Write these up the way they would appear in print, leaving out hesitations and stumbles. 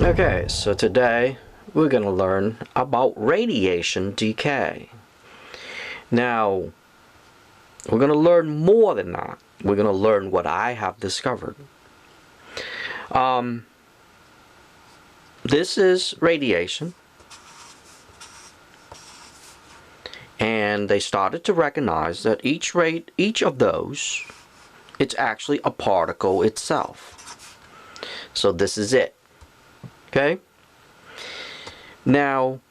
Okay, so today we're going to learn about radiation decay. Now, we're going to learn more than that. We're going to learn what I have discovered. This is radiation. And they started to recognize that each of those, it's actually a particle itself. So this is it. Okay? Now,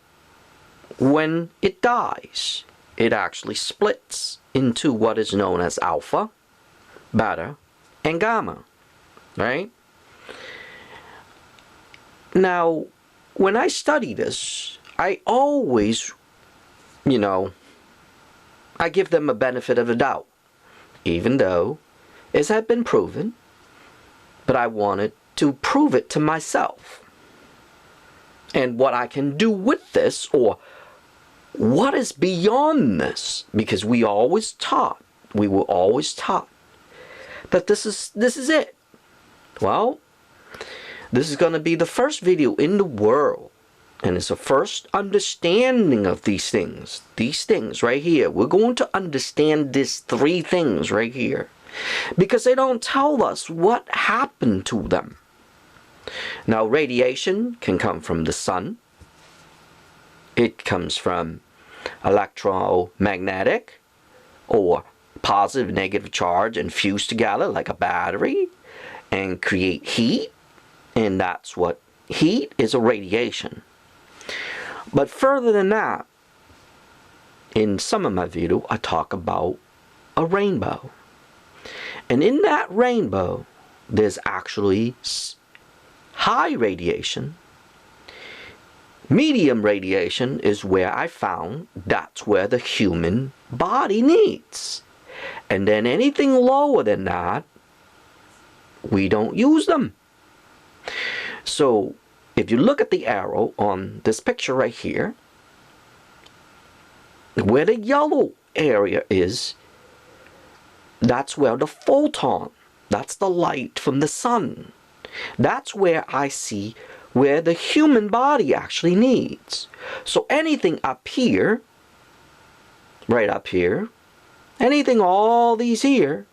when it dies, it actually splits into what is known as alpha, beta, and gamma. Right? Now, when I study this, I always, I give them a benefit of the doubt, even though it had been proven, but I wanted to prove it to myself. And what I can do with this, or what is beyond this, because we were always taught that this is it. Well, this is going to be the first video in the world, and it's a first understanding of these things right here. We're going to understand these three things right here, because they don't tell us what happened to them. Now, radiation can come from the sun. It comes from electromagnetic or positive, negative charge and fuse together like a battery and create heat. And that's what heat is, a radiation. But further than that, in some of my videos, I talk about a rainbow. And in that rainbow, there's actually high radiation. Medium radiation is where I found that's where the human body needs. And then anything lower than that, we don't use them. So, if you look at the arrow on this picture right here, where the yellow area is, that's where the photon, that's the light from the sun. That's where I see where the human body actually needs. So anything up here, right up here, anything all these here,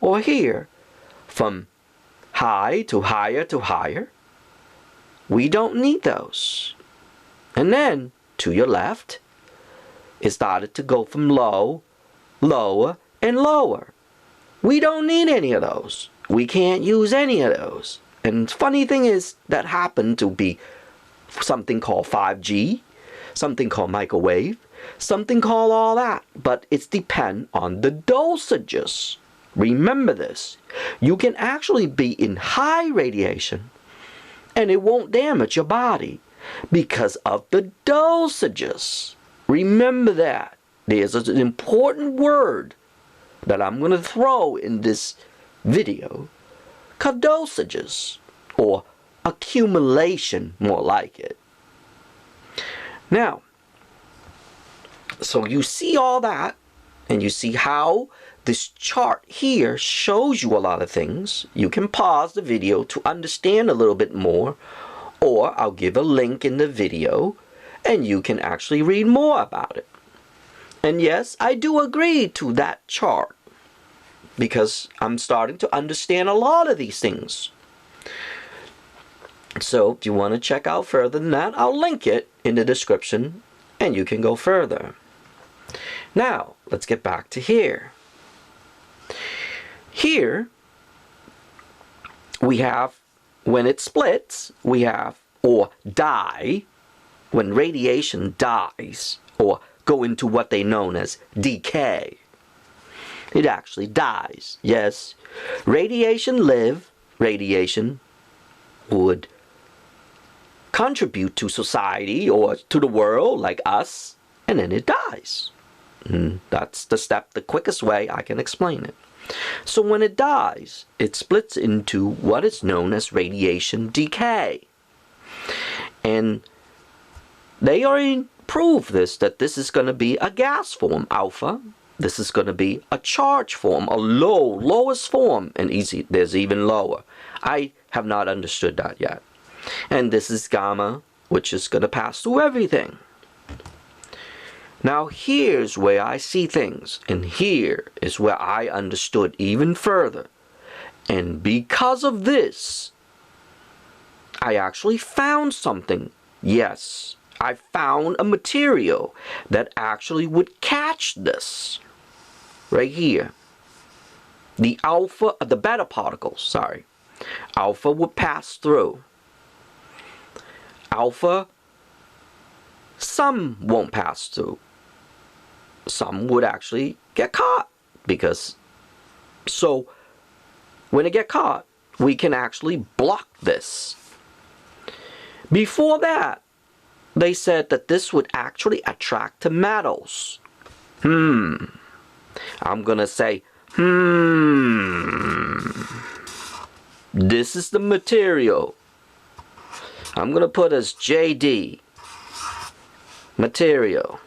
or here, from high to higher, we don't need those. And then, to your left, it started to go from low, lower, and lower. We don't need any of those. We can't use any of those. And funny thing is, that happened to be something called 5G, something called microwave, something called all that. But it's depend on the dosages. Remember this. You can actually be in high radiation and it won't damage your body because of the dosages. Remember that. There's an important word that I'm going to throw in this video called dosages, or accumulation, more like it. Now, so you see all that, and you see how this chart here shows you a lot of things. You can pause the video to understand a little bit more, or I'll give a link in the video and you can actually read more about it. And yes, I do agree to that chart, because I'm starting to understand a lot of these things. So if you want to check out further than that, I'll link it in the description and you can go further. Now, let's get back to here. Here, we have, when it splits, we have, or die, when radiation dies, or go into what they known as decay. It actually dies. Yes, radiation radiation would contribute to society or to the world like us, and then it dies. That's the quickest way I can explain it. So when it dies, it splits into what is known as radiation decay. And they already proved that this is going to be a gas form, alpha, this is going to be a charge form, a lowest form, and there's even lower. I have not understood that yet. And this is gamma, which is going to pass through everything. Now here's where I see things, and here is where I understood even further. And because of this, I actually found something. Yes, I found a material that actually would catch this. Right here. The beta particles, sorry. Alpha would pass through. Alpha, some won't pass through. Some would actually get caught. So, when they get caught, we can actually block this. Before that, they said that this would actually attract to metals. I'm gonna say, this is the material. I'm gonna put as JD material.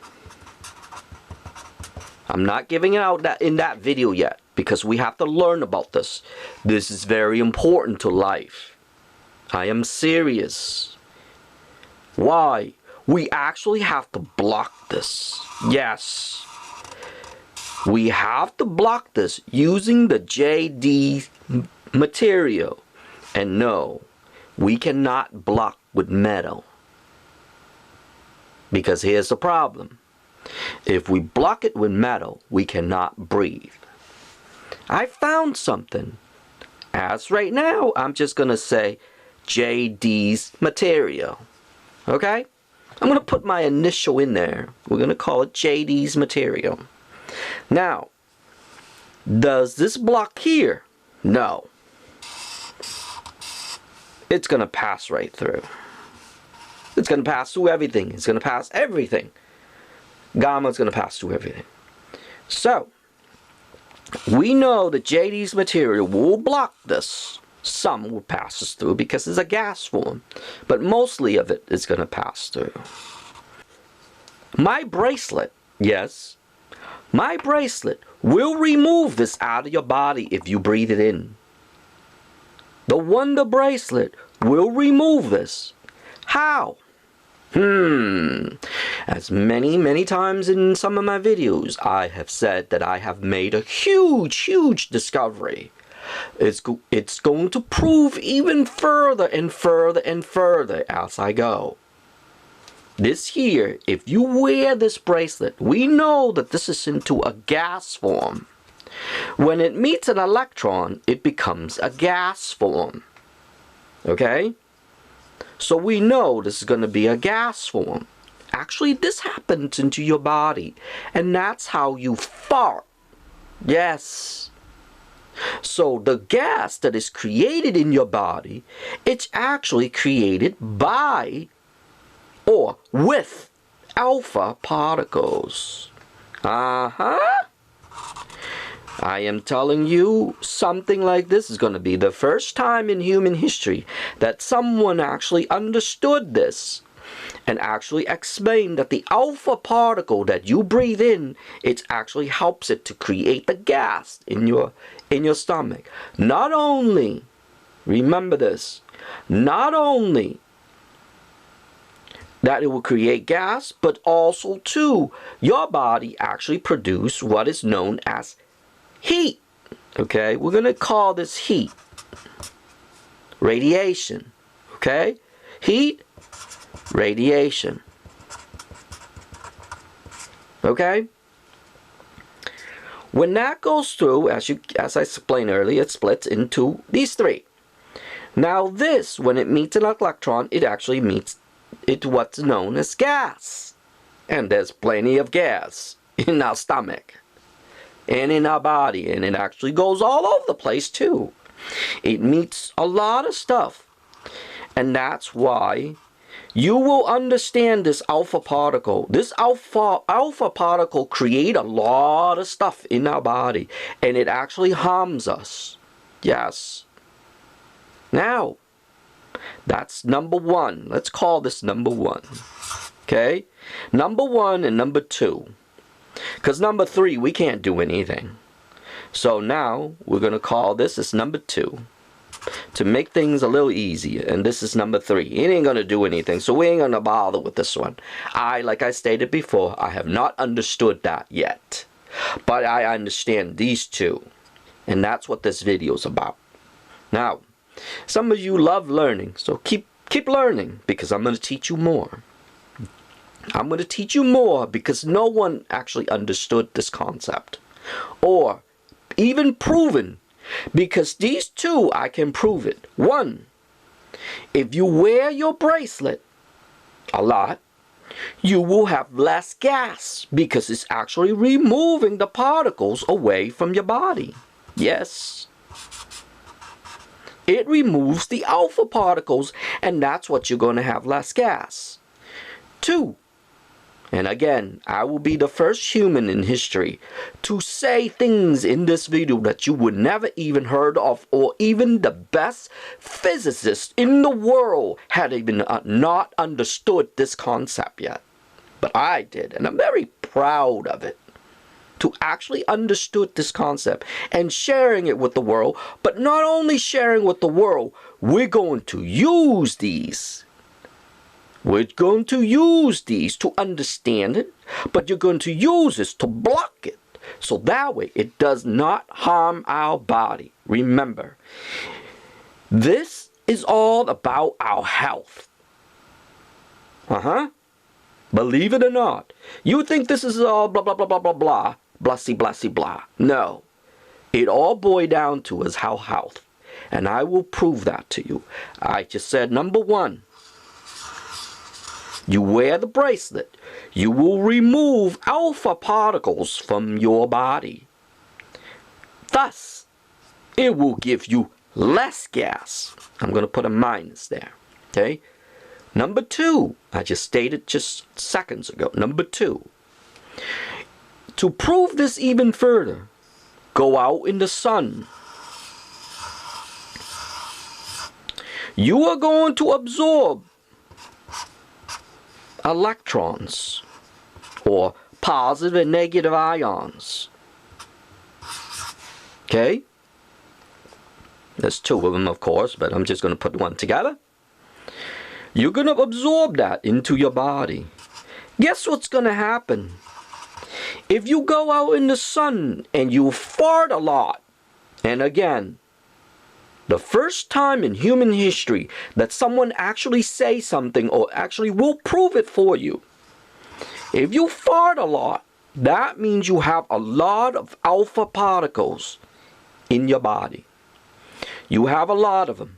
I'm not giving it out in that video yet because we have to learn about this. This is very important to life. I am serious. Why? We actually have to block this. Yes. We have to block this using the JD material. And no, we cannot block with metal. Because here's the problem. If we block it with metal, we cannot breathe. I found something. As right now, I'm just going to say JD's material. Okay? I'm going to put my initial in there. We're going to call it JD's material. Now, does this block here? No. It's going to pass right through. It's going to pass through everything. It's going to pass everything. Gamma is going to pass through everything. So, we know that JD's material will block this. Some will pass us through because it's a gas form. But mostly of it is going to pass through. My bracelet, yes, my bracelet will remove this out of your body if you breathe it in. The Wonder Bracelet will remove this. How? As many times in some of my videos, I have said that I have made a huge discovery. It's going to prove even further and further as I go. This here, if you wear this bracelet, we know that this is into a gas form. When it meets an electron, it becomes a gas form. Okay? So we know this is going to be a gas form. Actually, this happens into your body. And that's how you fart. Yes. So the gas that is created in your body, it's actually created by or with alpha particles. I am telling you, something like this is going to be the first time in human history that someone actually understood this and actually explained that the alpha particle that you breathe in, it actually helps it to create the gas in your stomach. Not only, remember this, not only that it will create gas, but also too, your body actually produce what is known as heat. Okay, we're going to call this heat. Radiation. Okay, heat, radiation. Okay, when that goes through, as I explained earlier, it splits into these three. Now this, when it meets an electron, it actually meets it what's known as gas. And there's plenty of gas in our stomach and in our body, and it actually goes all over the place too. It meets a lot of stuff, and that's why you will understand this alpha particle. This alpha particle create a lot of stuff in our body, and it actually harms us. Yes. Now, that's number one. Let's call this number one. Okay? Number one and number two. Because number 3, we can't do anything. So now we're going to call this as number 2 to make things a little easier. And this is number 3. It ain't going to do anything. So we ain't going to bother with this one. Like I stated before, I have not understood that yet. But I understand these two. And that's what this video is about. Now, some of you love learning. So keep learning, because I'm going to teach you more. I'm going to teach you more because no one actually understood this concept. Or even proven. Because these two, I can prove it. 1, if you wear your bracelet a lot, you will have less gas because it's actually removing the particles away from your body. Yes. It removes the alpha particles, and that's what you're going to have less gas. 2, and again, I will be the first human in history to say things in this video that you would never even heard of, or even the best physicists in the world had even not understood this concept yet. But I did, and I'm very proud of it. To actually understood this concept and sharing it with the world. But not only sharing with the world, we're going to use these. We're going to use these to understand it, but you're going to use this to block it. So that way it does not harm our body. Remember, this is all about our health. Believe it or not. You think this is all blah, blah, blah, blah, blah, blah. Blasty, blasty, blah. No. It all boils down to is our health. And I will prove that to you. I just said number 1. You wear the bracelet. You will remove alpha particles from your body. Thus, it will give you less gas. I'm going to put a minus there. Okay? Number 2. I just stated just seconds ago. Number 2. To prove this even further, go out in the sun. You are going to absorb electrons, or positive and negative ions. Okay? There's 2 of them, of course, but I'm just going to put one together. You're going to absorb that into your body. Guess what's going to happen? If you go out in the sun and you fart a lot, and again, the first time in human history that someone actually say something or actually will prove it for you. If you fart a lot, that means you have a lot of alpha particles in your body. You have a lot of them.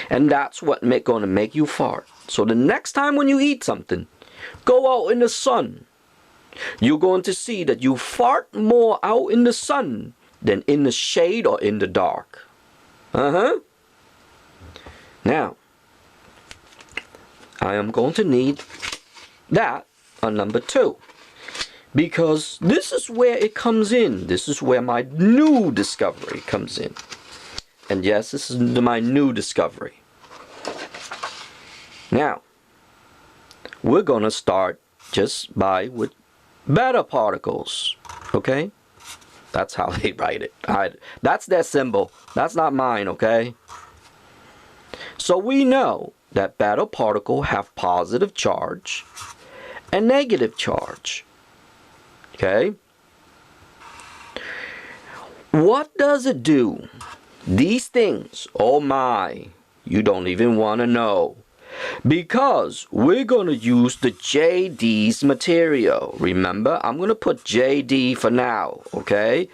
And that's what's going to make you fart. So the next time when you eat something, go out in the sun. You're going to see that you fart more out in the sun than in the shade or in the dark. Now, I am going to need that on number 2. Because this is where it comes in. This is where my new discovery comes in. And yes, this is my new discovery. Now, we're going to start just with beta particles. Okay? That's how they write it. That's their symbol. That's not mine, okay? So we know that beta particles have positive charge and negative charge. Okay? What does it do? These things, oh my, you don't even want to know. Because we're going to use the JD's material. Remember, I'm going to put JD for now, okay?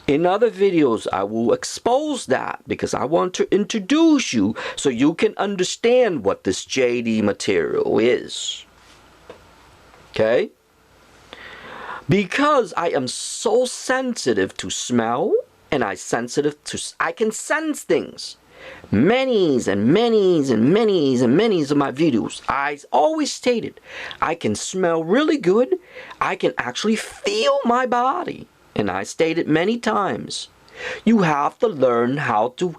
In other videos, I will expose that because I want to introduce you so you can understand what this JD material is. Okay? Because I am so sensitive to smell and I can sense things. Many's of my videos, I always stated, I can smell really good. I can actually feel my body. And I stated many times, you have to learn how to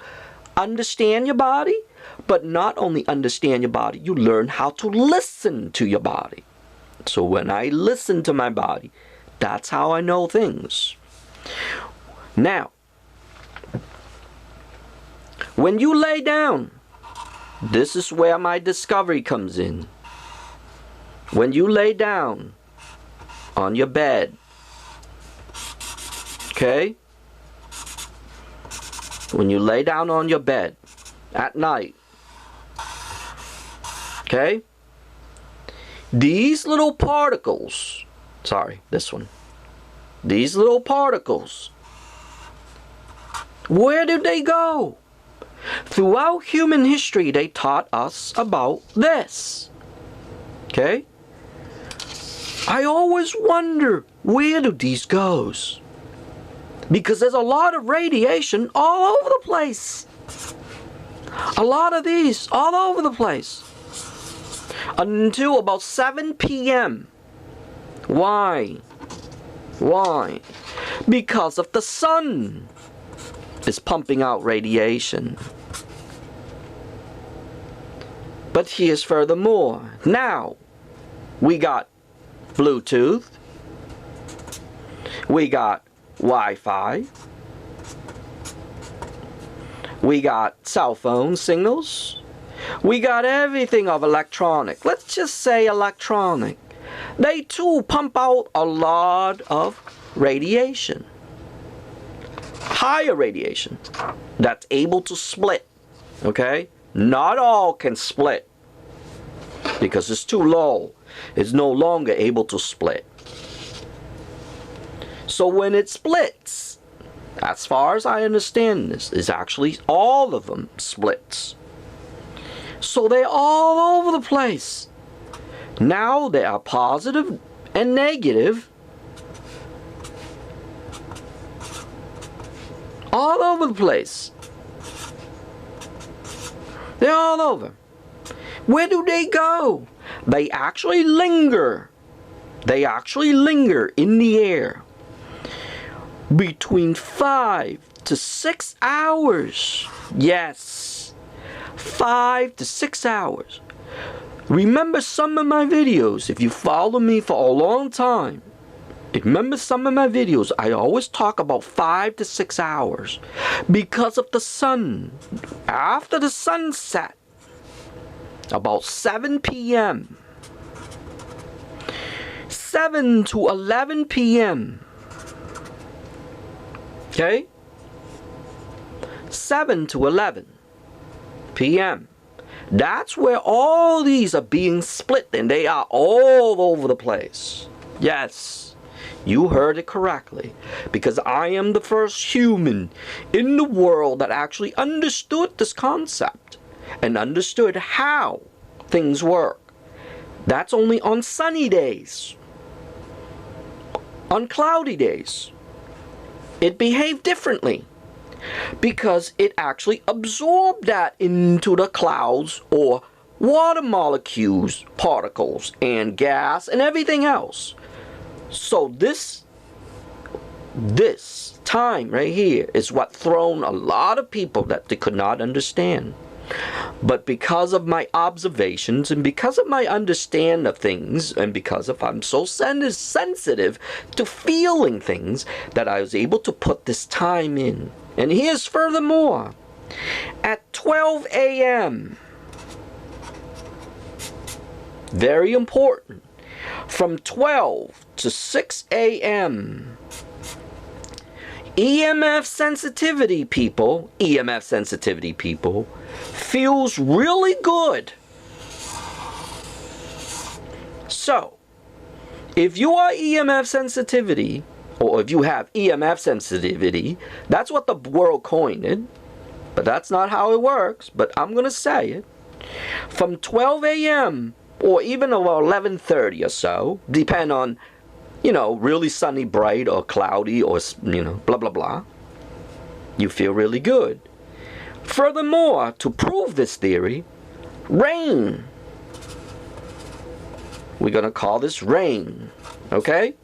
understand your body, but not only understand your body, you learn how to listen to your body. So when I listen to my body, That's how I know things. Now, when you lay down, this is where my discovery comes in. When you lay down on your bed, okay? When you lay down on your bed at night, okay? These little particles, sorry, this one. These little particles, where did they go? Throughout human history, they taught us about this. Okay? I always wonder, where do these go? Because there's a lot of radiation all over the place. A lot of these all over the place. Until about 7 p.m. Why? Why? Because of the sun is pumping out radiation. But here's furthermore. Now, we got Bluetooth. We got Wi-Fi. We got cell phone signals. We got everything of electronic. Let's just say electronic. They too pump out a lot of radiation. Higher radiation that's able to split. Okay? Not all can split because it's too low. It's no longer able to split. So when it splits, as far as I understand this, is actually all of them splits. So they're all over the place. Now they are positive and negative. All over the place. They're all over. Where do they go? They actually linger. They actually linger in the air between 5 to 6 hours. Yes, 5 to 6 hours. Remember some of my videos, if you follow me for a long time, remember some of my videos, I always talk about 5 to 6 hours because of the sun. After the sunset, about 7 p.m., 7 to 11 p.m., okay? 7 to 11 p.m. That's where all these are being split, and they are all over the place. Yes, you heard it correctly, because I am the first human in the world that actually understood this concept and understood how things work. That's only on sunny days. On cloudy days, it behaved differently because it actually absorbed that into the clouds or water molecules, particles, and gas and everything else. So this time right here is what thrown a lot of people that they could not understand. But because of my observations and because of my understanding of things and because of I'm so sensitive to feeling things that I was able to put this time in. And here's furthermore. At 12 a.m. Very important. From 12 to 6 a.m. EMF sensitivity people feels really good. So, if you are EMF sensitivity, or if you have EMF sensitivity, that's what the world coined it, but that's not how it works, but I'm going to say it. From 12 a.m. or even about 11:30 or so, depend on, really sunny, bright, or cloudy, or, blah, blah, blah. You feel really good. Furthermore, to prove this theory, rain. We're going to call this rain. Okay?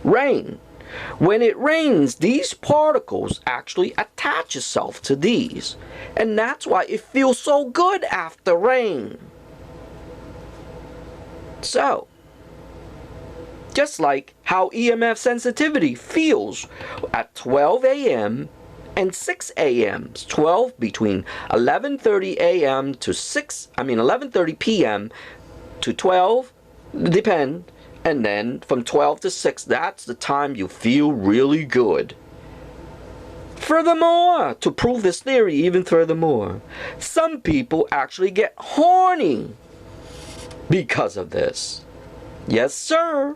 Rain. When it rains, these particles actually attach itself to these. And that's why it feels so good after rain. So, Just like how EMF sensitivity feels at 12 a.m. and 6 a.m. 12 between 11:30 a.m. to 11:30 p.m. to 12, depend, and then from 12 to 6, that's the time you feel really good. Furthermore, to prove this theory even furthermore, some people actually get horny because of this. Yes, sir.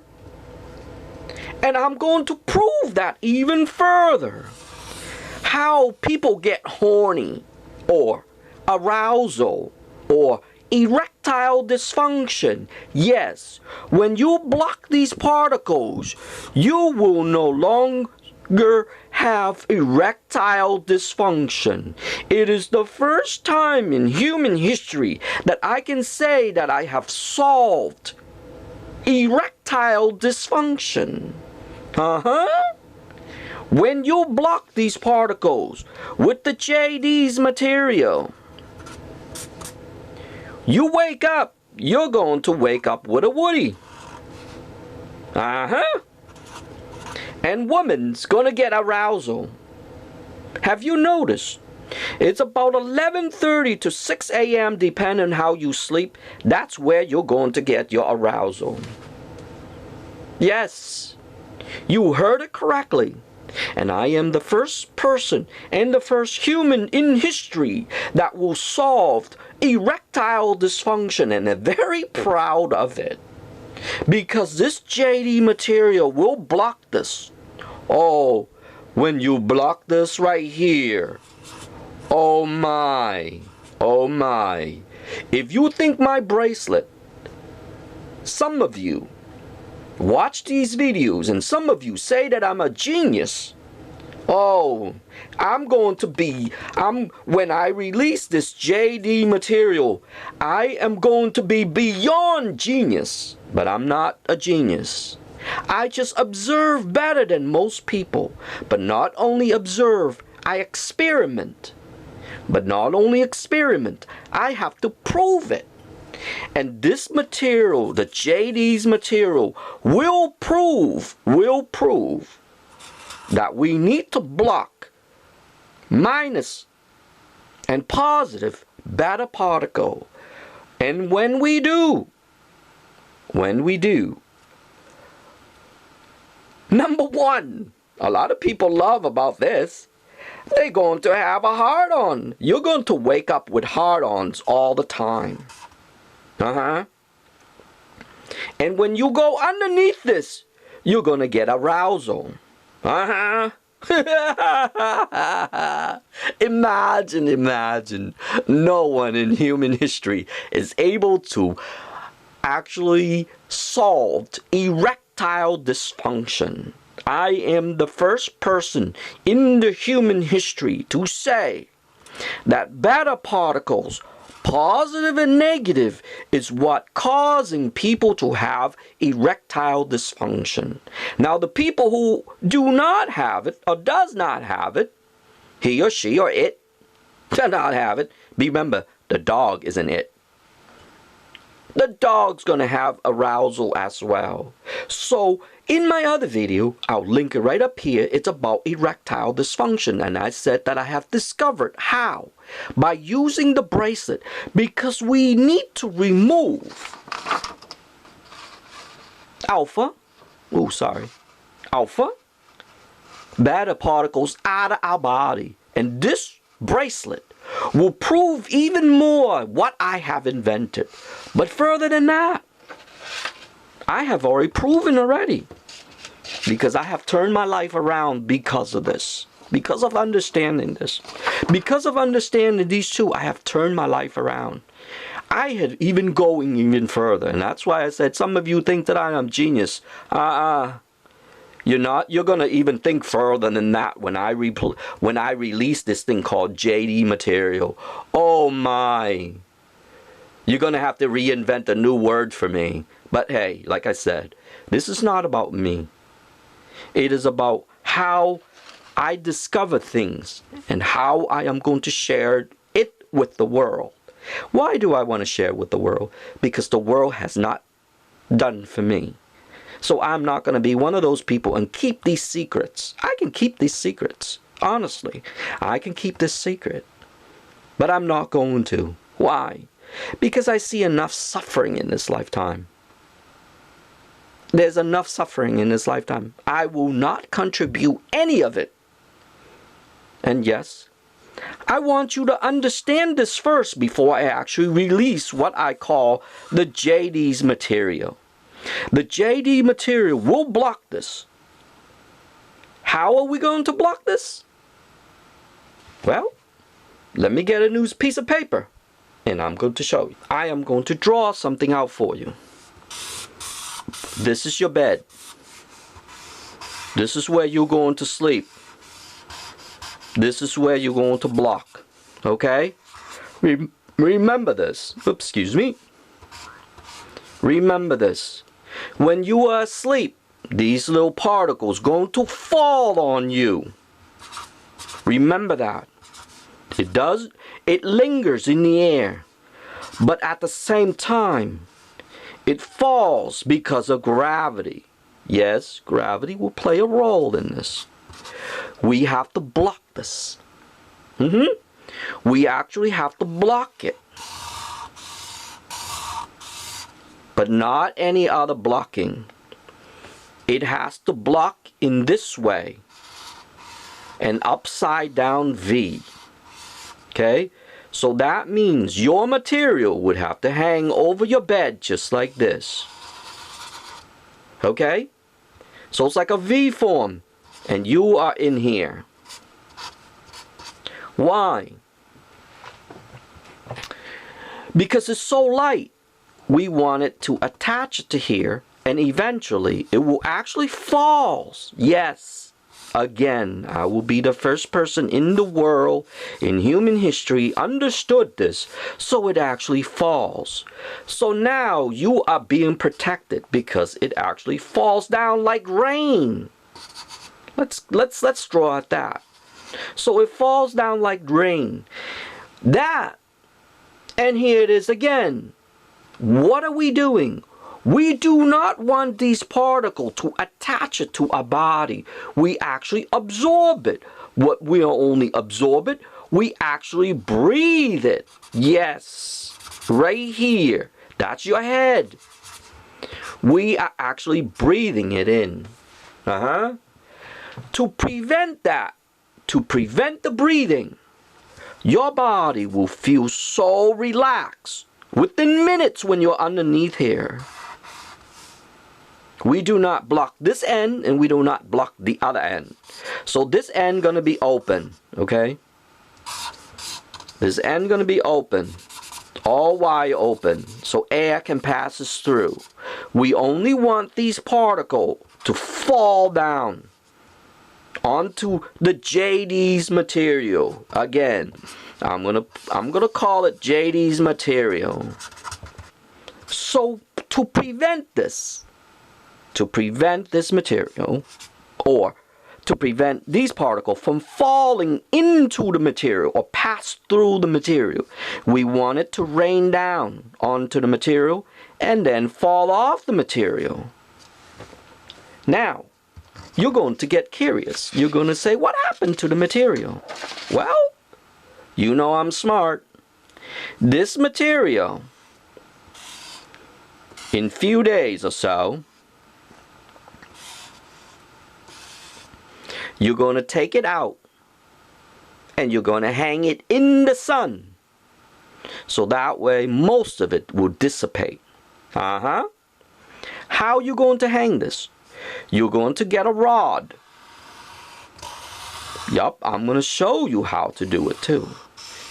And I'm going to prove that even further. How people get horny, or arousal, or erectile dysfunction. Yes, when you block these particles, you will no longer have erectile dysfunction. It is the first time in human history that I can say that I have solved erectile dysfunction. When you block these particles with the JD's material, you wake up, you're going to wake up with a woody. And woman's gonna get arousal. Have you noticed? It's about 11:30 to 6 a.m. depending on how you sleep. That's where you're going to get your arousal. Yes, you heard it correctly. And I am the first person and the first human in history that will solve erectile dysfunction, and I'm very proud of it. Because this JD material will block this. Oh, when you block this right here. Oh my. Oh my. If you think my bracelet, some of you watch these videos and some of you say that I'm a genius. Oh, when I release this JD material, I am going to be beyond genius. But I'm not a genius. I just observe better than most people. But not only observe, I experiment. But not only experiment, I have to prove it. And this material, the JD's material, will prove that we need to block minus and positive beta particle. And when we do, number one, a lot of people love about this, they're going to have a hard-on. You're going to wake up with hard-ons all the time. And when you go underneath this, you're going to get arousal. Imagine. No one in human history is able to actually solve erectile dysfunction. I am the first person in the human history to say that beta particles, positive and negative, is what causing people to have erectile dysfunction. Now the people who do not have it or does not have it, he or she or it does not have it. Remember, the dog isn't it. The dog's going to have arousal as well. So in my other video, I'll link it right up here. It's about erectile dysfunction. And I said that I have discovered how. By using the bracelet. Because we need to remove alpha beta particles out of our body. And this bracelet will prove even more what I have invented. But further than that, I have already proven already. Because I have turned my life around because of this. Because of understanding this. Because of understanding these two, I have turned my life around. I had even going even further. And that's why I said some of you think that I am genius. You're not. You're going to even think further than that when I release this thing called JD material. Oh my. You're going to have to reinvent a new word for me. But hey, like I said, this is not about me. It is about how I discover things and how I am going to share it with the world. Why do I want to share it with the world? Because the world has not done for me. So I'm not going to be one of those people and keep these secrets. I can keep these secrets. Honestly, I can keep this secret. But I'm not going to. Why? Because I see enough suffering in this lifetime. There's enough suffering in this lifetime. I will not contribute any of it. And yes, I want you to understand this first before I actually release what I call the JD's material. The JD material will block this. How are we going to block this? Well, let me get a new piece of paper and I'm going to show you. I am going to draw something out for you. This is your bed. This is where you're going to sleep. This is where you're going to block. Okay? Remember this. Oops, excuse me. Remember this. When you are asleep, these little particles going to fall on you. Remember that. It lingers in the air. But at the same time, it falls because of gravity. Yes, gravity will play a role in this. We have to block this. We actually have to block it. But not any other blocking. It has to block in this way. An upside down V. Okay? So that means your material would have to hang over your bed just like this. Okay? So it's like a V form. And you are in here. Why? Because it's so light. We want it to attach it to here. And eventually it will actually fall. Yes. Again, I will be the first person in the world, in human history, understood this. So it actually falls. So now you are being protected because it actually falls down like rain. Let's draw at that. So it falls down like rain. That. And here it is again. What are we doing? We do not want these particles to attach it to our body. We actually absorb it. What we don't only absorb it, we actually breathe it. Yes, right here. That's your head. We are actually breathing it in. To prevent that, to prevent the breathing, your body will feel so relaxed within minutes when you're underneath here. We do not block this end and we do not block the other end. So this end gonna be open, okay? This end gonna be open, all wide open, so air can pass us through. We only want these particles to fall down onto the JD's material. Again, I'm gonna call it JD's material. So to prevent this material, or to prevent these particles from falling into the material or pass through the material, we want it to rain down onto the material and then fall off the material. Now, you're going to get curious. You're going to say, what happened to the material? Well, you know I'm smart. This material, in few days or so, you're going to take it out and you're going to hang it in the sun. So that way most of it will dissipate. How are you going to hang this? You're going to get a rod. Yup, I'm going to show you how to do it too.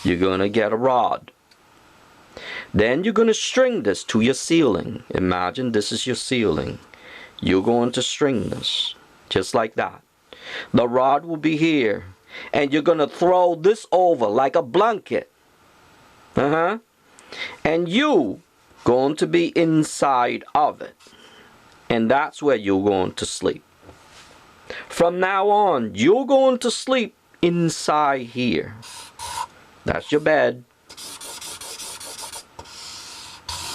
You're going to get a rod. Then you're going to string this to your ceiling. Imagine this is your ceiling. You're going to string this just like that. The rod will be here. And you're going to throw this over like a blanket. And you going to be inside of it. And that's where you're going to sleep. From now on, you're going to sleep inside here. That's your bed.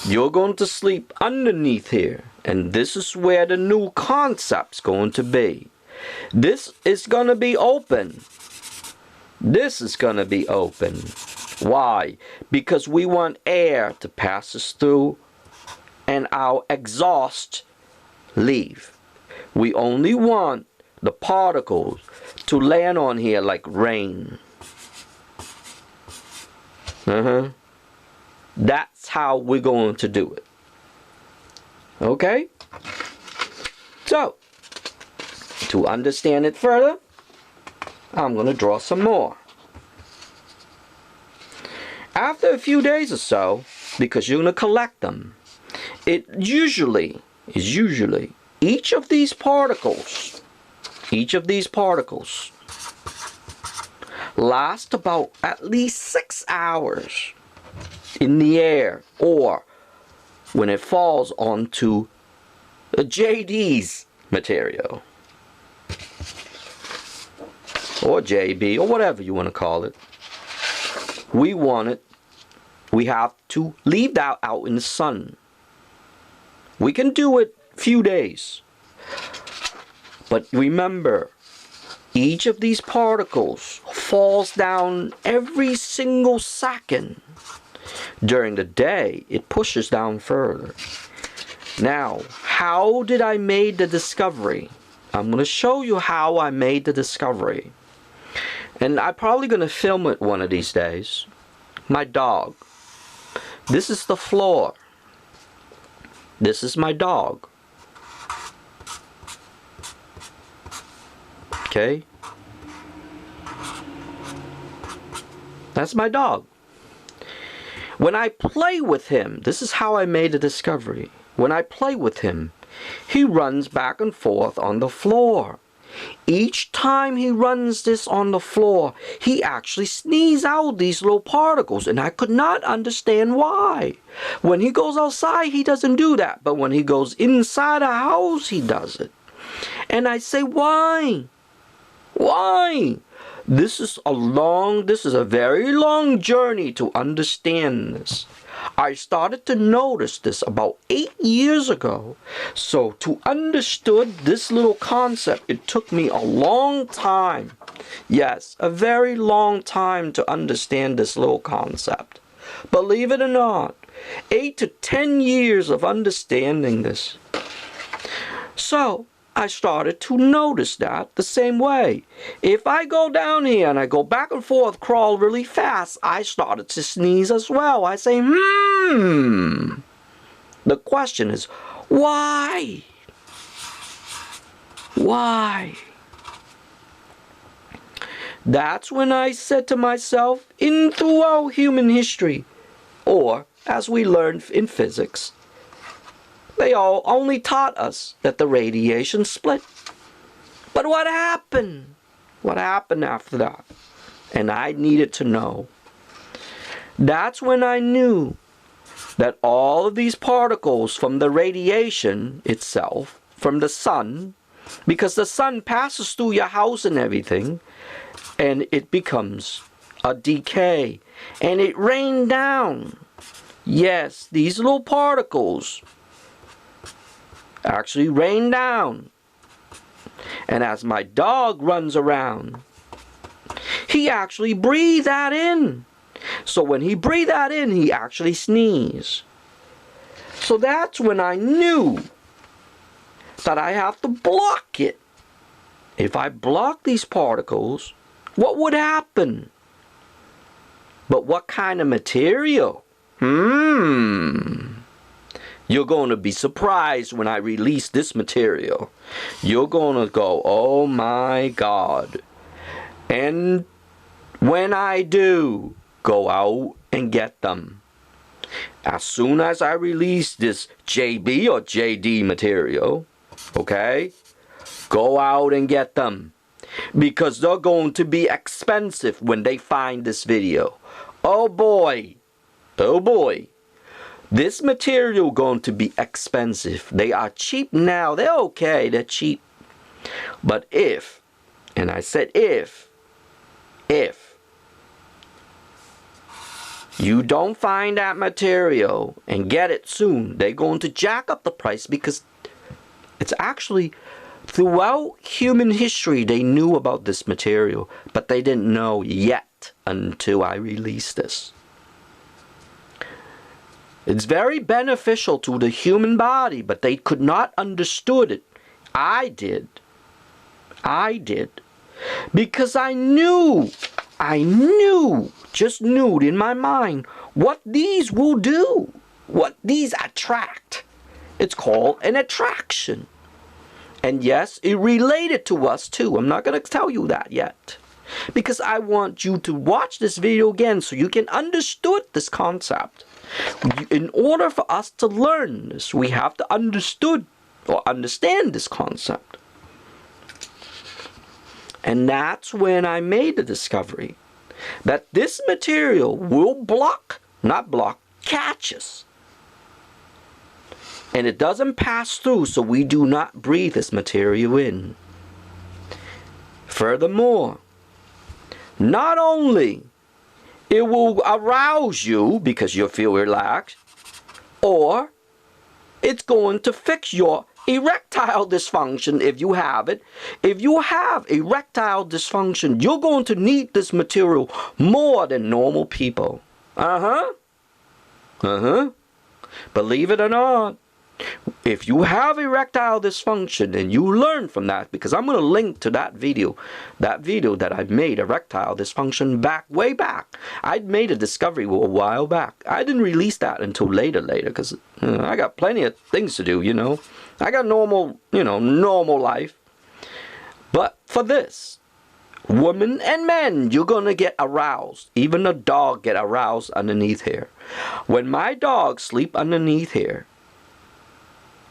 You're going to sleep underneath here. And this is where the new concept's going to be. This is going to be open. This is going to be open. Why? Because we want air to pass us through and our exhaust leave. We only want the particles to land on here like rain. That's how we're going to do it. Okay? So, to understand it further, I'm going to draw some more. After a few days or so, because you're going to collect them, it usually each of these particles last about at least 6 hours in the air, or when it falls onto a JD's material, or JB, or whatever you want to call it. We have to leave that out in the sun. We can do it few days. But remember, each of these particles falls down every single second. During the day, it pushes down further. Now, how did I make the discovery? I'm going to show you how I made the discovery. And I'm probably going to film it one of these days. My dog. This is the floor. This is my dog. Okay? That's my dog. When I play with him, this is how I made the discovery. When I play with him, he runs back and forth on the floor. Each time he runs this on the floor, he actually sneezes out these little particles, and I could not understand why. When he goes outside, he doesn't do that, but when he goes inside a house, he does it. And I say, why? Why? This is a very long journey to understand this. I started to notice this about 8 years ago. So to understand this little concept, it took me a long time. Yes, a very long time to understand this little concept. Believe it or not, 8 to 10 years of understanding this. So I started to notice that the same way. If I go down here and I go back and forth, crawl really fast, I started to sneeze as well. I say, The question is, why? Why? That's when I said to myself, throughout human history, or as we learned in physics, they all only taught us that the radiation split. But what happened? What happened after that? And I needed to know. That's when I knew that all of these particles from the radiation itself, from the sun, because the sun passes through your house and everything, and it becomes a decay, and it rained down. Yes, these little particles actually rain down. And as my dog runs around, he actually breathed that in. So when he breathed that in, he actually sneezed. So that's when I knew that I have to block it. If I block these particles, what would happen? But what kind of material? You're going to be surprised when I release this material. You're going to go, oh my God. And when I do, go out and get them. As soon as I release this JB or JD material, okay, go out and get them. Because they're going to be expensive when they find this video. Oh boy. Oh boy. This material going to be expensive. They are cheap now. They're okay. They're cheap. But if, and I said if You don't find that material and get it soon, they're going to jack up the price, because it's actually, throughout human history, they knew about this material, but they didn't know yet until I released this. It's very beneficial to the human body, but they could not understood it. I did. Because I knew, just knew in my mind what these will do, what these attract. It's called an attraction. And yes, it related to us too. I'm not going to tell you that yet, because I want you to watch this video again so you can understood this concept. In order for us to learn this, we have to understand this concept. And that's when I made the discovery that this material will catches. And it doesn't pass through, so we do not breathe this material in. Furthermore, not only it will arouse you because you'll feel relaxed, or it's going to fix your erectile dysfunction if you have it. If you have erectile dysfunction, you're going to need this material more than normal people. Believe it or not. If you have erectile dysfunction and you learn from that, because I'm going to link to that video that I made, erectile dysfunction, way back. I'd made a discovery a while back. I didn't release that until later, because I got plenty of things to do, I got normal life. But for this, women and men, you're going to get aroused. Even a dog get aroused underneath here. When my dog sleep underneath here,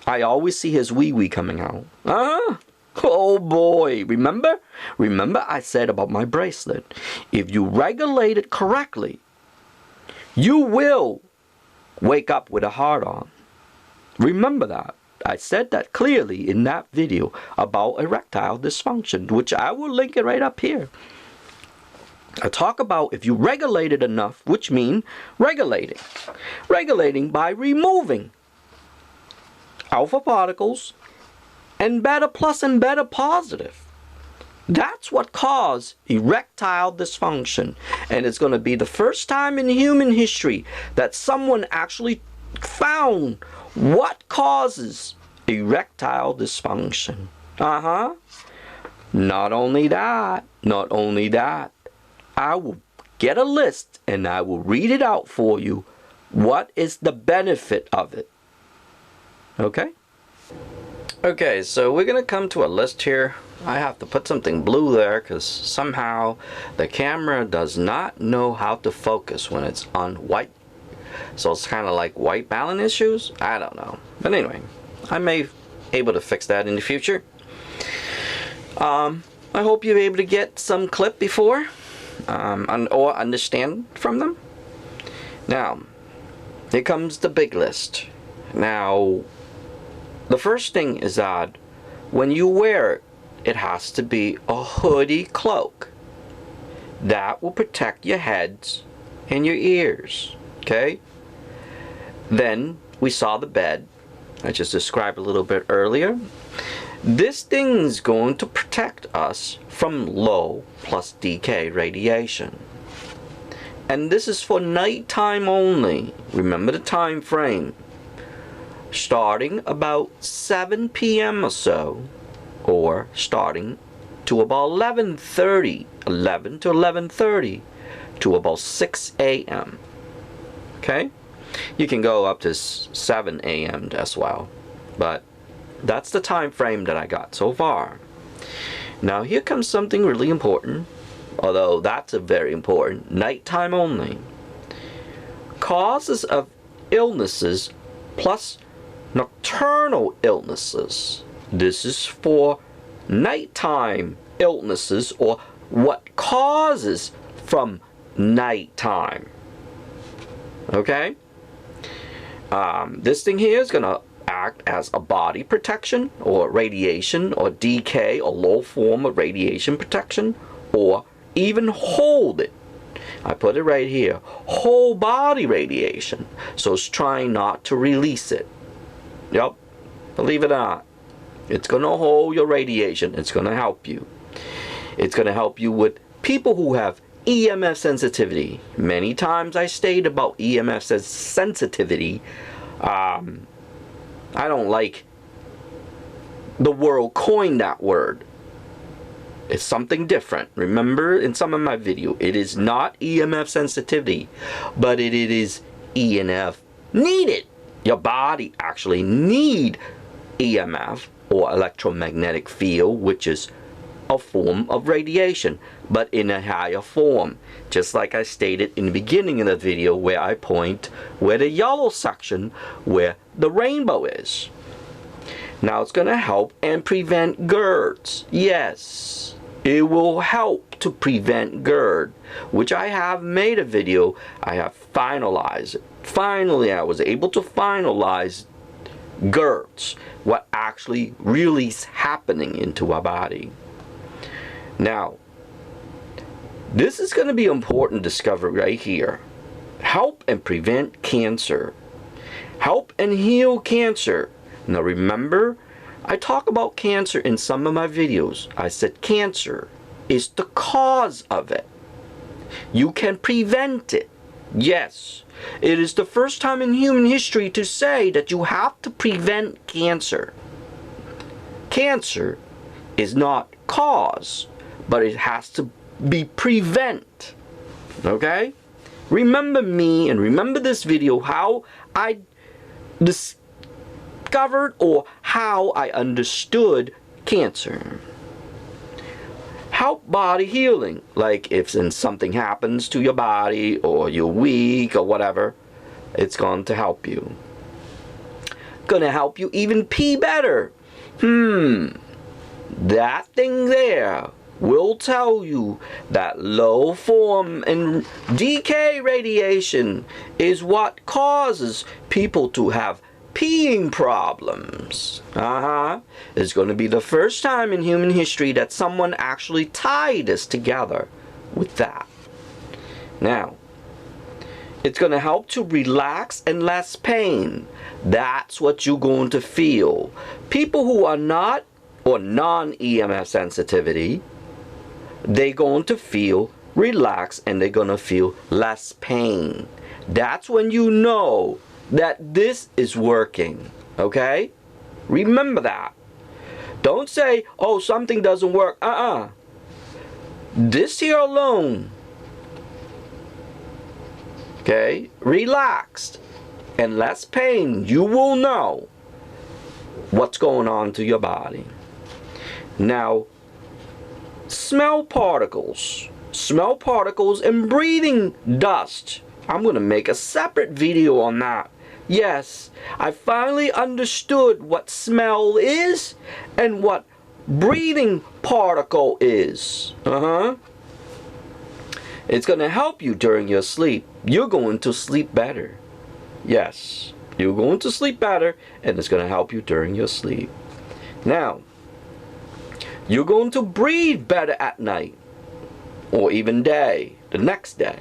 I always see his wee-wee coming out. Oh boy, remember I said about my bracelet, if you regulate it correctly, you will wake up with a hard-on. Remember that. I said that clearly in that video about erectile dysfunction, which I will link it right up here. I talk about if you regulate it enough, which means regulating by removing alpha particles and beta plus and beta positive. That's what caused erectile dysfunction. And it's going to be the first time in human history that someone actually found what causes erectile dysfunction. Not only that, I will get a list and I will read it out for you. What is the benefit of it? Okay, so we're gonna come to a list here. I have to put something blue there because somehow the camera does not know how to focus when it's on white. So it's kind of like white balance issues. I don't know. But anyway, I may be able to fix that in the future. I hope you're able to get some clip before or understand from them. Now, here comes the big list. Now, the first thing is that when you wear it, it has to be a hoodie cloak. That will protect your heads and your ears. Okay? Then we saw the bed. I just described a little bit earlier. This thing's going to protect us from low plus decay radiation. And this is for nighttime only. Remember the time frame. Starting about 7 p.m. or so, or starting to about 11 to 11:30 to about 6 a.m. Okay? You can go up to 7 a.m. as well, but that's the time frame that I got so far. Now here comes something really important, although that's a very important. Nighttime only. Causes of illnesses plus nocturnal illnesses. This is for nighttime illnesses, or what causes from nighttime. Okay? This thing here is going to act as a body protection, or radiation, or decay, or low form of radiation protection, or even hold it. I put it right here. Whole body radiation. So it's trying not to release it. Yep. Believe it or not. It's going to hold your radiation. It's going to help you. It's going to help you with people who have EMF sensitivity. Many times I state about EMF sensitivity. I don't like the world coined that word. It's something different. Remember in some of my video, it is not EMF sensitivity, but it is EMF needed. Your body actually need EMF or electromagnetic field, which is a form of radiation, but in a higher form. Just like I stated in the beginning of the video where I point where the yellow section where the rainbow is. Now it's going to help and prevent GERDs. Yes, it will help to prevent GERD, which I have made a video. I have finalized it. Finally, I was able to finalize GERDs, what actually really is happening into our body. Now, this is going to be an important discovery right here. Help and prevent cancer. Help and heal cancer. Now remember, I talk about cancer in some of my videos. I said cancer is the cause of it. You can prevent it. Yes, it is the first time in human history to say that you have to prevent cancer. Cancer is not cause, but it has to be prevent. Okay? Remember me and remember this video, how I discovered or how I understood cancer. Help body healing, like if something happens to your body or you're weak or whatever, it's going to help you. Gonna help you even pee better. That thing there will tell you that low form and decay radiation is what causes people to have peeing problems. It's going to be the first time in human history that someone actually tied us together with that. Now, it's going to help to relax and less pain. That's what you're going to feel. People who are not or non-EMF sensitivity, they're going to feel relaxed and they're going to feel less pain. That's when you know that this is working. Okay? Remember that. Don't say, oh, something doesn't work. This here alone, okay, relaxed and less pain, you will know what's going on to your body. Now, smell particles and breathing dust. I'm going to make a separate video on that. Yes, I finally understood what smell is and what breathing particle is. It's going to help you during your sleep. You're going to sleep better. Yes, you're going to sleep better, and it's going to help you during your sleep. Now, you're going to breathe better at night or even day, the next day,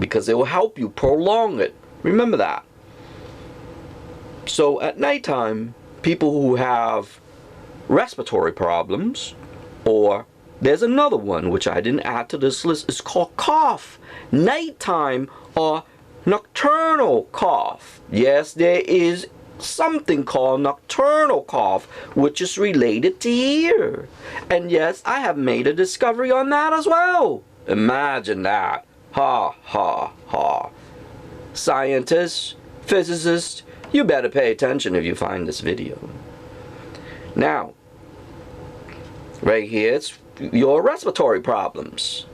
because it will help you prolong it. Remember that. So at nighttime, people who have respiratory problems, or there's another one which I didn't add to this list, it's called cough. Nighttime or nocturnal cough. Yes, there is something called nocturnal cough, which is related to here. And yes, I have made a discovery on that as well. Imagine that. Ha, ha, ha. Scientists, physicists, you better pay attention if you find this video. Now, right here, it's your respiratory problems.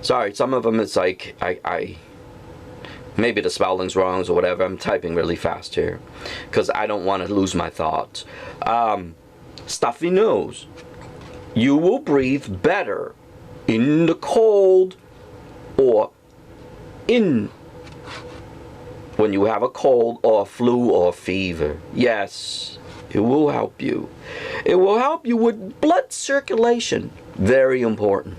Sorry, some of them it's like, maybe the spelling's wrong or whatever. I'm typing really fast here because I don't want to lose my thoughts. Stuffy nose. You will breathe better in the cold or in when you have a cold or a flu or a fever. Yes, it will help you. It will help you with blood circulation. Very important.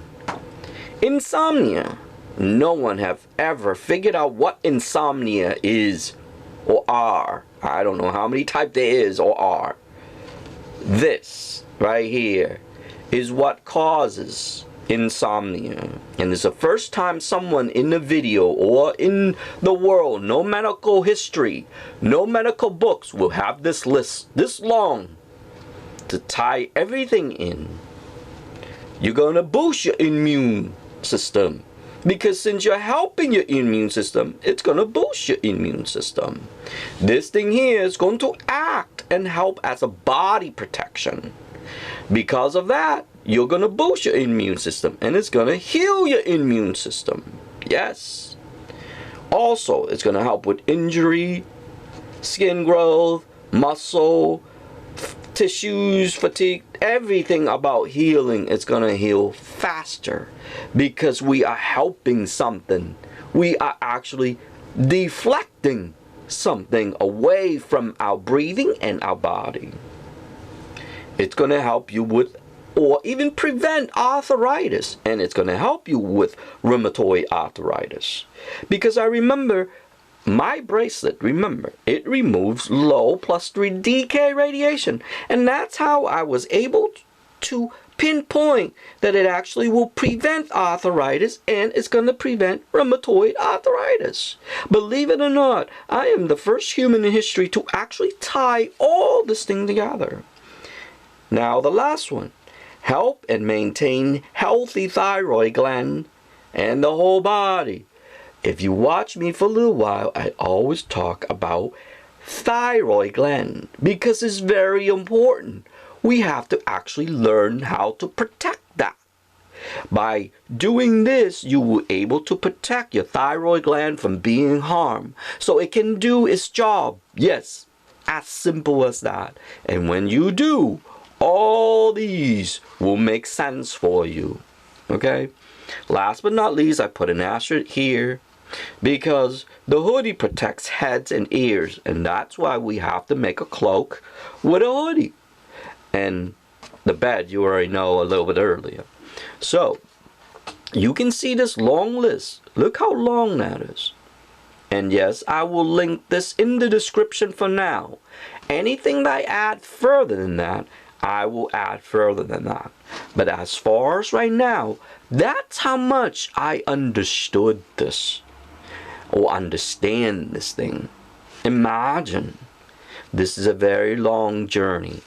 Insomnia. no one have ever figured out what insomnia is or are. I don't know how many types there is or are. This right here is what causes insomnia. And it's the first time someone in the video or in the world, no medical history, no medical books will have this list this long to tie everything in. You're going to boost your immune system. Because since you're helping your immune system, it's going to boost your immune system. This thing here is going to act and help as a body protection. Because of that, you're going to boost your immune system and it's going to heal your immune system. Yes. Also, it's going to help with injury, skin growth, muscle, tissues, fatigue, everything about healing. It's going to heal faster because we are helping something. We are actually deflecting something away from our breathing and our body. It's going to help you with or even prevent arthritis, and it's going to help you with rheumatoid arthritis. Because I remember my bracelet, remember, it removes low +3 decay radiation. And that's how I was able to pinpoint that it actually will prevent arthritis and it's going to prevent rheumatoid arthritis. Believe it or not, I am the first human in history to actually tie all this thing together. Now the last one. Help and maintain healthy thyroid gland and the whole body. If you watch me for a little while, I always talk about thyroid gland because it's very important. We have to actually learn how to protect that. By doing this, you will be able to protect your thyroid gland from being harmed so it can do its job. Yes, as simple as that. And when you do, all these will make sense for you. Okay? Last but not least, I put an asterisk here because the hoodie protects heads and ears, and that's why we have to make a cloak with a hoodie. And the bed, you already know a little bit earlier. So, you can see this long list. Look how long that is. And yes, I will link this in the description for now. Anything that I add further than that, I will add further than that. But as far as right now, that's how much I understood this. Or understand this thing. Imagine. This is a very long journey.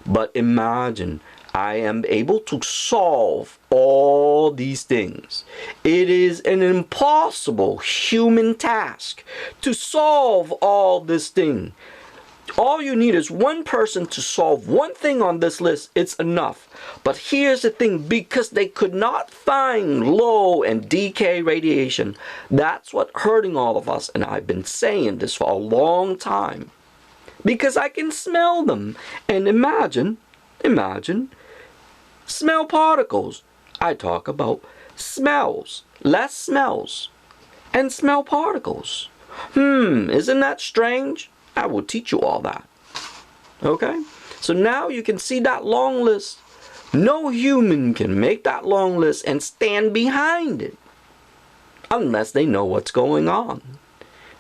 But imagine I am able to solve all these things. It is an impossible human task to solve all this thing. All you need is one person to solve one thing on this list. It's enough. But here's the thing. Because they could not find low and decay radiation, that's what's hurting all of us. And I've been saying this for a long time. Because I can smell them. And imagine, smell particles. I talk about smells, less smells, and smell particles. Isn't that strange? I will teach you all that. Okay? So now you can see that long list. No human can make that long list and stand behind it. Unless they know what's going on.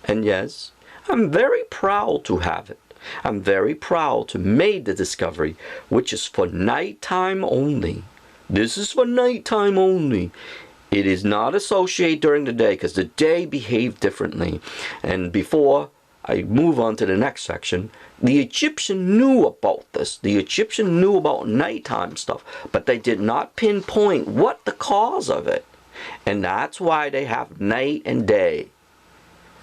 And yes, I'm very proud to have it. I'm very proud to make the discovery, which is for nighttime only. This is for nighttime only. It is not associated during the day because the day behaves differently. And before I move on to the next section, the Egyptian knew about this. The Egyptian knew about nighttime stuff, but they did not pinpoint what the cause of it. And that's why they have night and day.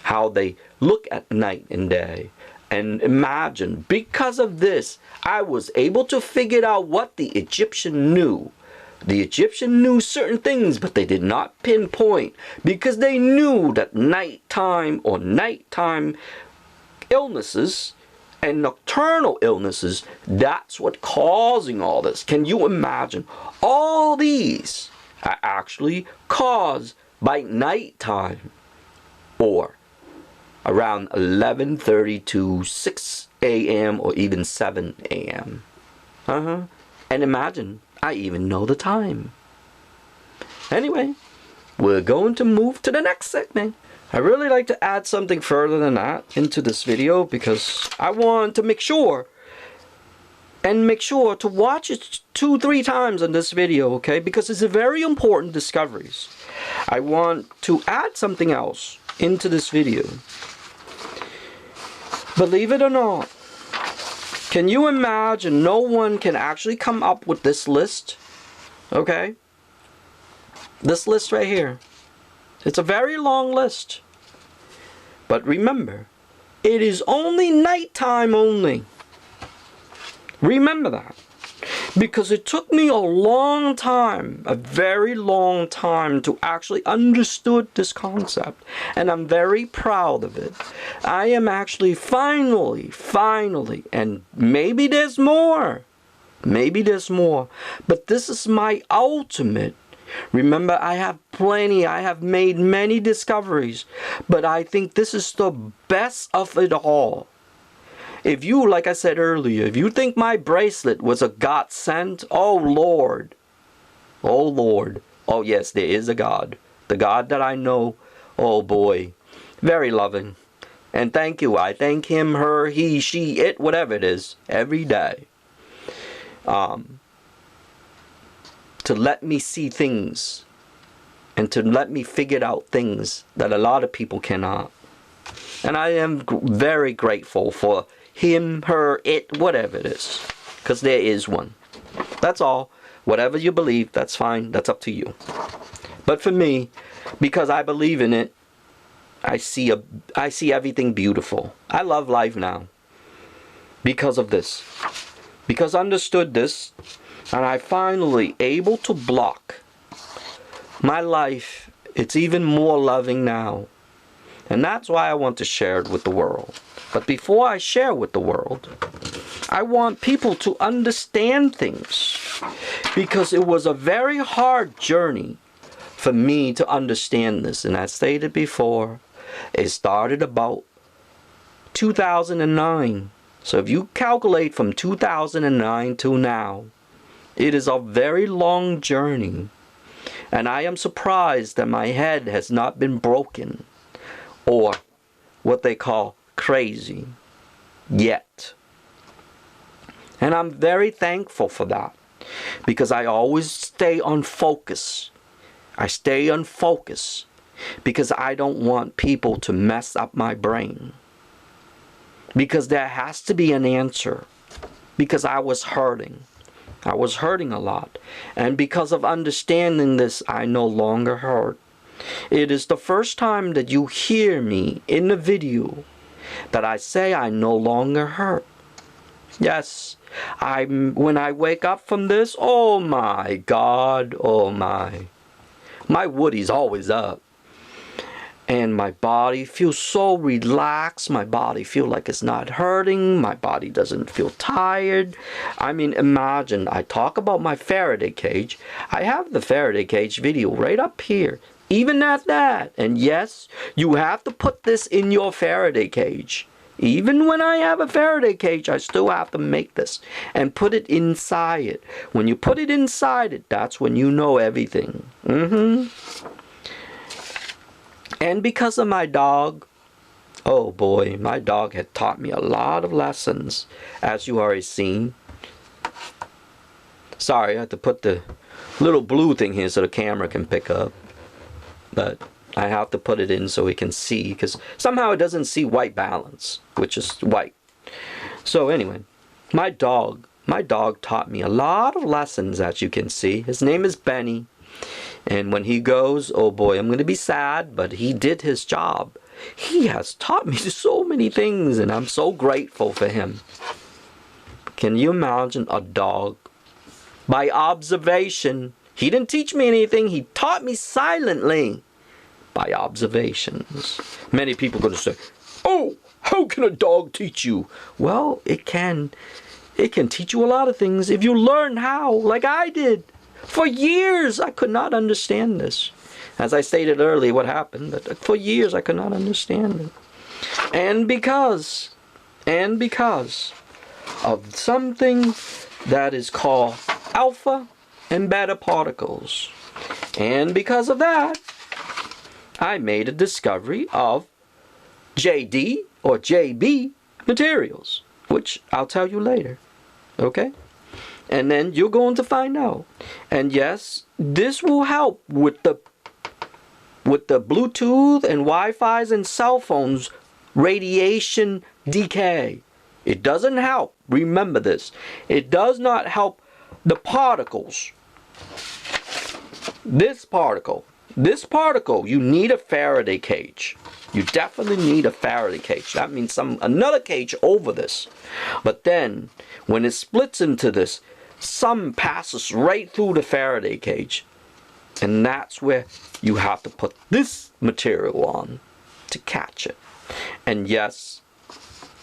How they look at night and day. And imagine, because of this, I was able to figure out what the Egyptian knew. The Egyptian knew certain things, but they did not pinpoint because they knew that nighttime illnesses and nocturnal illnesses, that's what causing all this. Can you imagine? All these are actually caused by nighttime or around 11:30 to 6 a.m. or even 7 a.m. And imagine, I even know the time. Anyway, we're going to move to the next segment. I really like to add something further than that into this video because I want to make sure to watch it 2-3 times on this video, okay? Because it's a very important discoveries. I want to add something else into this video. Believe it or not, can you imagine no one can actually come up with this list? Okay? This list right here. It's a very long list. But remember, it is only nighttime only. Remember that. Because it took me a long time, a very long time to actually understood this concept. And I'm very proud of it. I am actually finally, and maybe there's more. Maybe there's more. But this is my ultimate. Remember, I have made many discoveries. But I think this is the best of it all. If you, like I said earlier, if you think my bracelet was a God sent, oh Lord, oh yes, there is a God. The God that I know, oh boy, very loving. And thank you, I thank him, her, he, she, it, whatever it is, every day. To let me see things and to let me figure out things that a lot of people cannot. And I am very grateful for him, her, it, whatever it is. Because there is one. That's all. Whatever you believe, that's fine. That's up to you. But for me, because I believe in it, I see everything beautiful. I love life now. Because of this. Because I understood this, and I finally able to block my life. It's even more loving now. And that's why I want to share it with the world. But before I share with the world, I want people to understand things. Because it was a very hard journey for me to understand this. And I stated before, it started about 2009. So if you calculate from 2009 to now, it is a very long journey. And I am surprised that my head has not been broken. Or what they call crazy yet. And I'm very thankful for that. Because I always stay on focus. I stay on focus. Because I don't want people to mess up my brain. Because there has to be an answer. Because I was hurting. I was hurting a lot. And because of understanding this, I no longer hurt. It is the first time that you hear me in the video that I say I no longer hurt. Yes, when I wake up from this, oh my God, oh my Woody's always up. And my body feels so relaxed. My body feels like it's not hurting. My body doesn't feel tired. I mean, imagine, I talk about my Faraday cage. I have the Faraday cage video right up here. Even at that. And yes, you have to put this in your Faraday cage. Even when I have a Faraday cage, I still have to make this and put it inside it. When you put it inside it, that's when you know everything. And because of my dog, oh boy, my dog had taught me a lot of lessons, as you already seen. Sorry, I had to put the little blue thing here so the camera can pick up. But I have to put it in so we can see, because somehow it doesn't see white balance, which is white. So anyway, my dog taught me a lot of lessons, as you can see. His name is Benny. And when he goes, oh boy, I'm going to be sad, but he did his job. He has taught me so many things, and I'm so grateful for him. Can you imagine a dog? By observation. He didn't teach me anything. He taught me silently. By observations. Many people are going to say, oh, how can a dog teach you? Well, it can. It can teach you a lot of things if you learn how, like I did. For years, I could not understand this. As I stated earlier, what happened, but for years, I could not understand it. And because of something that is called alpha and beta particles. And because of that, I made a discovery of JD or JB materials, which I'll tell you later. Okay? And then you're going to find out. And yes, this will help with the Bluetooth and Wi-Fi's and cell phones radiation decay. It doesn't help. Remember this. It does not help the particles. This particle, you need a Faraday cage. You definitely need a Faraday cage. That means another cage over this. But then, when it splits into this, some passes right through the Faraday cage. And that's where you have to put this material on to catch it. And yes,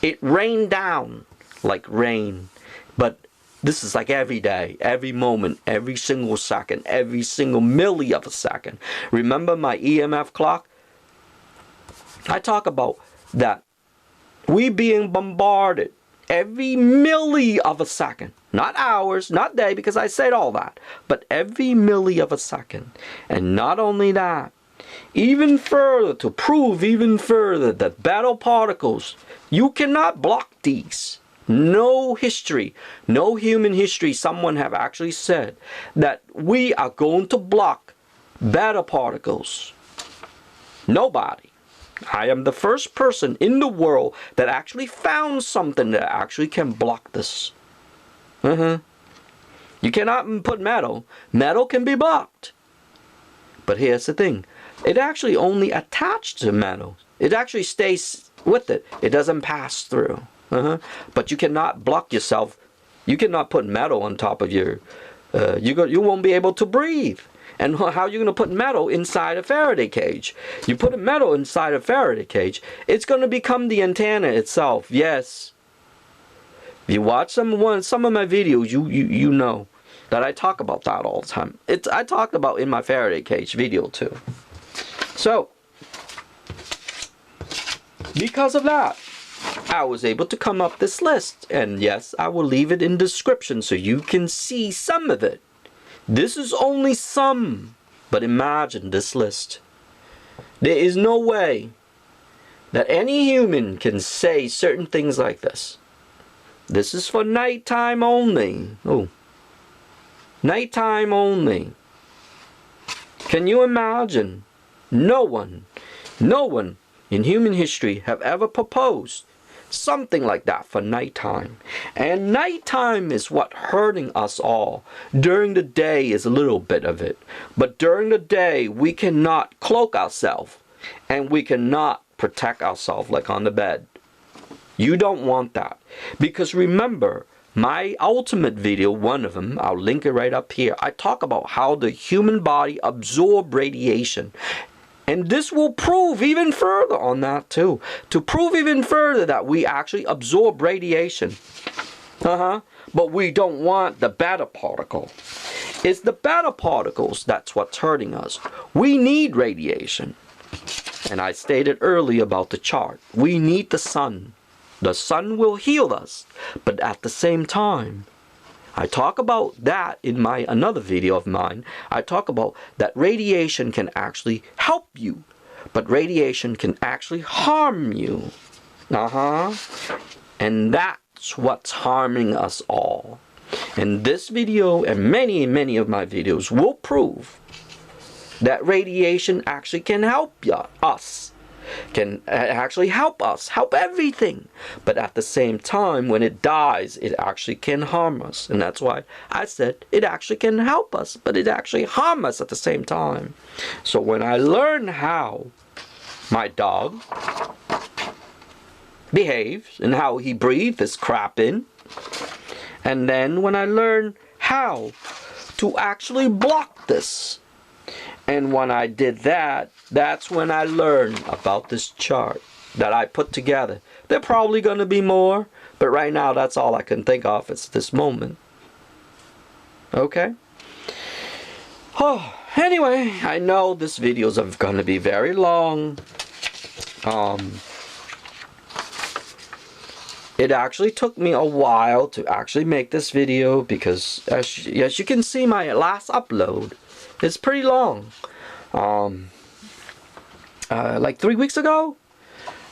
it rained down like rain. But this is like every day, every moment, every single second, every single milli of a second. Remember my EMF clock? I talk about that we being bombarded every milli of a second. Not hours, not day, because I said all that. But every milli of a second. And not only that, even further, to prove even further that battle particles, you cannot block these. No history, no human history, someone have actually said that we are going to block beta particles. Nobody. I am the first person in the world that actually found something that actually can block this. You cannot put metal. Metal can be blocked. But here's the thing. It actually only attached to metal. It actually stays with it. It doesn't pass through. But you cannot block yourself. You cannot put metal on top of your... you won't be able to breathe. And how are you going to put metal inside a Faraday cage? You put a metal inside a Faraday cage, it's going to become the antenna itself. Yes. If you watch some of my videos, you know that I talk about that all the time. I talked about in my Faraday cage video too. So, because of that, I was able to come up this list. And yes, I will leave it in description so you can see some of it. This is only some, but imagine this list. There is no way that any human can say certain things like this. This is for nighttime only. Oh, nighttime only. Can you imagine? No one in human history have ever proposed something like that for nighttime. And nighttime is what hurting us all. During the day is a little bit of it. But during the day, we cannot cloak ourselves. And we cannot protect ourselves like on the bed. You don't want that. Because remember, my ultimate video, one of them, I'll link it right up here. I talk about how the human body absorbs radiation. And this will prove even further on that too. To prove even further that we actually absorb radiation. But we don't want the beta particle. It's the beta particles that's what's hurting us. We need radiation. And I stated earlier about the chart. We need the sun. The sun will heal us. But at the same time, I talk about that in another video of mine. I talk about that radiation can actually help you, but radiation can actually harm you. And that's what's harming us all. And this video and many of my videos will prove that radiation actually can help us. Can actually help us, help everything. But at the same time, when it dies, it actually can harm us. And that's why I said it actually can help us, but it actually harm us at the same time. So when I learned how my dog behaves and how he breathes his crap in, and then when I learned how to actually block this, and when I did that, that's when I learned about this chart that I put together. There are probably going to be more, but right now that's all I can think of at this moment. Okay? Oh, anyway, I know this video is going to be very long. It actually took me a while to actually make this video because as you can see, my last upload is pretty long. like 3 weeks ago,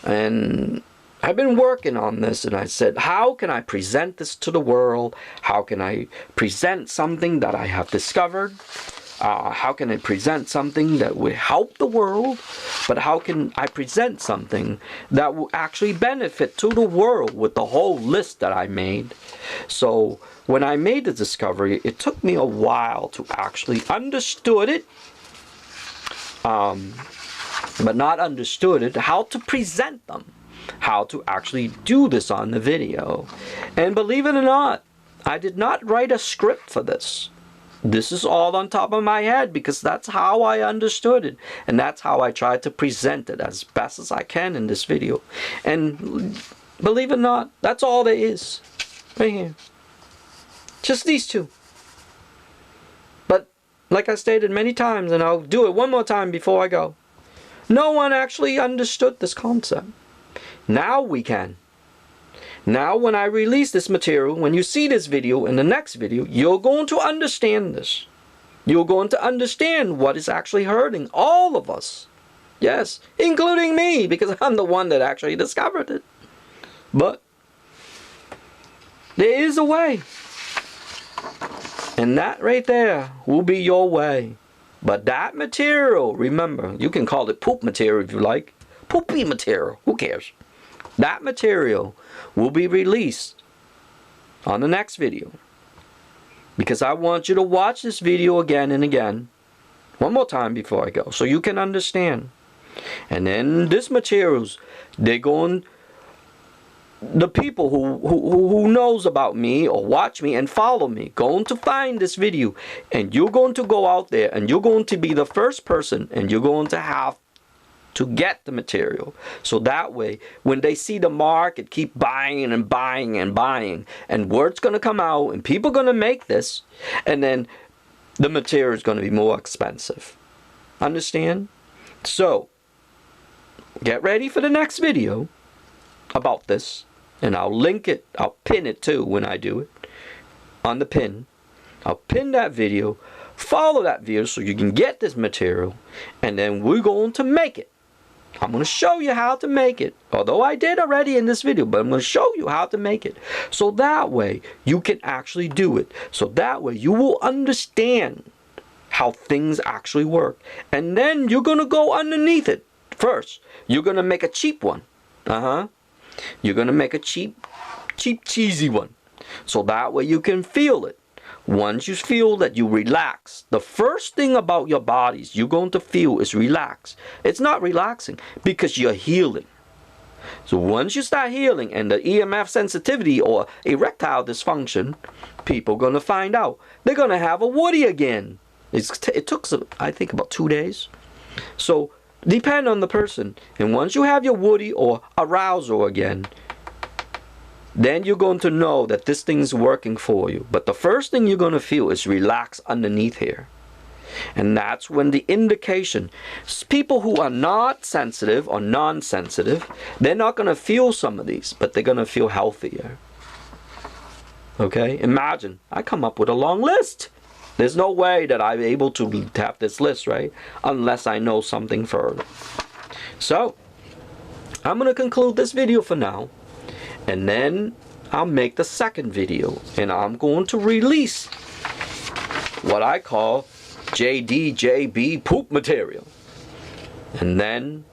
and I've been working on this, and I said, how can I present this to the world? How can I present something that I have discovered? How can I present something that will help the world? But how can I present something that will actually benefit to the world with the whole list that I made? So when I made the discovery, it took me a while to actually understood it. But not understood it, how to present them, how to actually do this on the video. And believe it or not, I did not write a script for this. This is all on top of my head because that's how I understood it. And that's how I tried to present it as best as I can in this video. And believe it or not, that's all there is. Right here. Just these two. But like I stated many times, and I'll do it one more time before I go, no one actually understood this concept. Now we can. Now when I release this material, when you see this video in the next video, you're going to understand this. You're going to understand what is actually hurting all of us. Yes, including me, because I'm the one that actually discovered it. But there is a way. And that right there will be your way. But that material, remember, you can call it poop material if you like. Poopy material, who cares? That material will be released on the next video. Because I want you to watch this video again and again. One more time before I go, so you can understand. And then this materials, they're going... The people who knows about me or watch me and follow me going to find this video, and you're going to go out there and you're going to be the first person, and you're going to have to get the material. So that way when they see the market keep buying and buying and buying, and word's going to come out and people are going to make this, and then the material is going to be more expensive. Understand? So get ready for the next video about this. And I'll link it, I'll pin it too when I do it, on the pin. I'll pin that video, follow that video so you can get this material, and then we're going to make it. I'm going to show you how to make it, although I did already in this video, but I'm going to show you how to make it. So that way you can actually do it. So that way you will understand how things actually work. And then you're going to go underneath it. First, you're going to make a cheap one. You're going to make a cheap, cheesy one. So that way you can feel it. Once you feel that you relax, the first thing about your bodies you're going to feel is relax. It's not relaxing because you're healing. So once you start healing and the EMF sensitivity or erectile dysfunction, people are going to find out. They're going to have a woody again. It took, I think, about 2 days. So depend on the person. And once you have your woody or arousal again, then you're going to know that this thing's working for you. But the first thing you're going to feel is relax underneath here. And that's when the indication. People who are not sensitive or non-sensitive, they're not going to feel some of these, but they're going to feel healthier. Okay? Imagine, I come up with a long list. There's no way that I'm able to have this list, right? Unless I know something further. So, I'm going to conclude this video for now. And then I'll make the second video. And I'm going to release what I call JDJB poop material. And then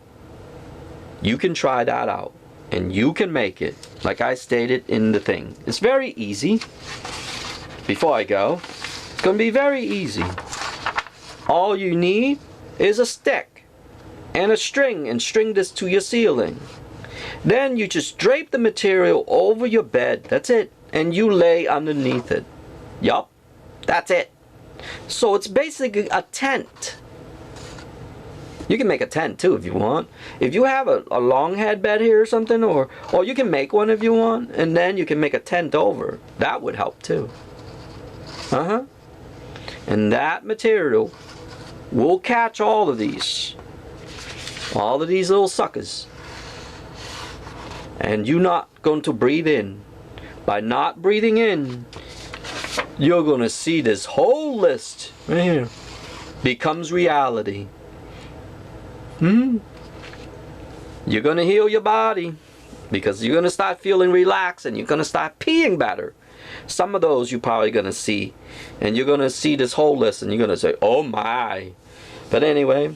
you can try that out. And you can make it like I stated in the thing. It's very easy. Before I go, it's going to be very easy. All you need is a stick and a string, and string this to your ceiling. Then you just drape the material over your bed. That's it. And you lay underneath it. Yup. That's it. So it's basically a tent. You can make a tent too if you want. If you have a long head bed here or something, or you can make one if you want, and then you can make a tent over. That would help too. And that material will catch all of these little suckers. And you're not going to breathe in. By not breathing in, you're going to see this whole list right here becomes reality. you're gonna heal your body, because you're gonna start feeling relaxed and you're gonna start peeing better. Some of those you're probably gonna see, and you're gonna see this whole list and you're gonna say, oh my. But anyway,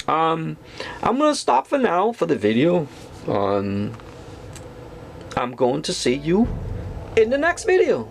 I'm gonna stop for now for the video. I'm going to see you in the next video.